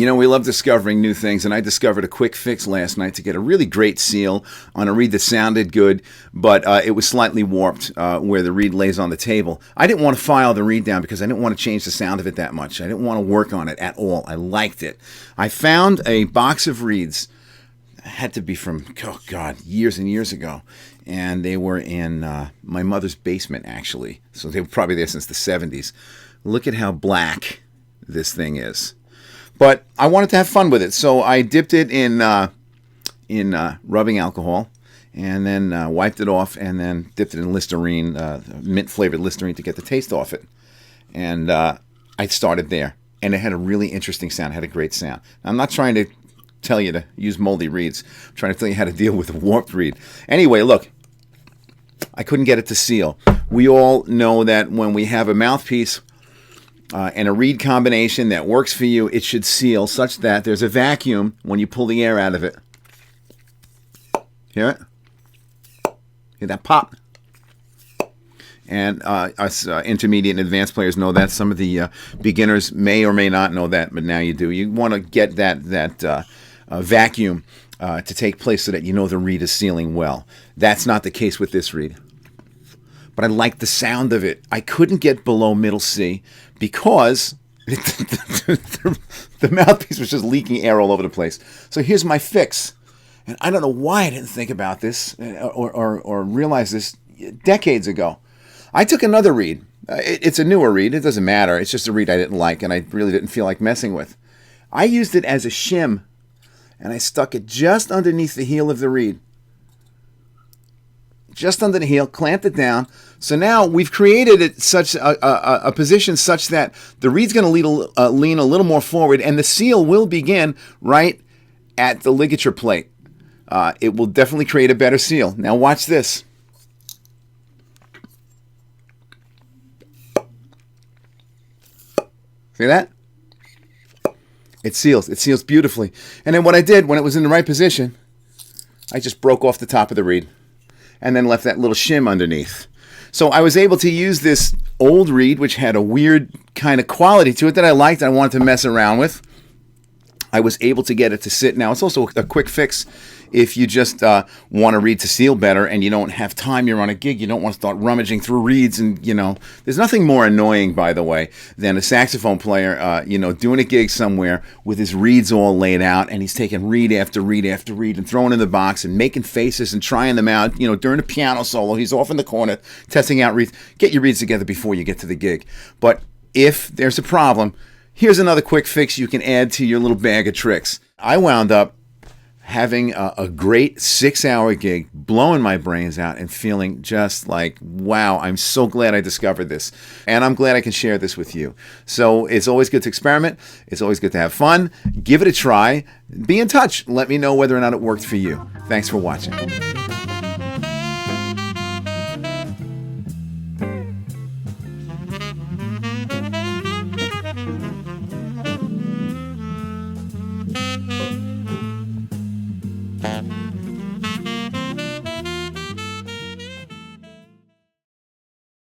You know, we love discovering new things, and I discovered a quick fix last night to get a really great seal on a reed that sounded good, but it was slightly warped where the reed lays on the table. I didn't want to file the reed down because I didn't want to change the sound of it that much. I didn't want to work on it at all. I liked it. I found a box of reeds. It had to be from, oh God, years and years ago. And they were in my mother's basement, actually. So they were probably there since the 70s. Look at how black this thing is. But I wanted to have fun with it, so I dipped it in rubbing alcohol, and then wiped it off, and then dipped it in Listerine, mint-flavored Listerine, to get the taste off it. And I started there, and it had a really interesting sound. It had a great sound. I'm not trying to tell you to use moldy reeds. I'm trying to tell you how to deal with a warped reed. Anyway, look, I couldn't get it to seal. We all know that when we have a mouthpiece and a reed combination that works for you, it should seal such that there's a vacuum when you pull the air out of it. Hear it? Hear that pop? And us intermediate and advanced players know that. Some of the beginners may or may not know that, but now you do. You want to get that vacuum to take place so that you know the reed is sealing well. That's not the case with this reed. But I like the sound of it. I couldn't get below middle C because the mouthpiece was just leaking air all over the place. So here's my fix. And I don't know why I didn't think about this or realize this decades ago. I took another reed. It's a newer reed. It doesn't matter. It's just a reed I didn't like and I really didn't feel like messing with. I used it as a shim, and I stuck it just underneath the heel of the reed. Just under the heel, clamped it down. So now we've created it such a position such that the reed's going to lean a little more forward, and the seal will begin right at the ligature plate. It will definitely create a better seal. Now watch this. See that? It seals. It seals beautifully. And then what I did when it was in the right position, I just broke off the top of the reed and then left that little shim underneath. So I was able to use this old reed, which had a weird kind of quality to it that I liked and I wanted to mess around with. I was able to get it to sit. Now, it's also a quick fix if you just want a reed to seal better and you don't have time, you're on a gig, you don't want to start rummaging through reeds. And, you know, there's nothing more annoying, by the way, than a saxophone player, doing a gig somewhere with his reeds all laid out and he's taking reed after reed after reed and throwing in the box and making faces and trying them out. You know, during a piano solo, he's off in the corner testing out reeds. Get your reeds together before you get to the gig. But if there's a problem, here's another quick fix you can add to your little bag of tricks. I wound up having a great 6-hour gig, blowing my brains out and feeling just like, wow, I'm so glad I discovered this. And I'm glad I can share this with you. So it's always good to experiment. It's always good to have fun. Give it a try. Be in touch. Let me know whether or not it worked for you. Thanks for watching.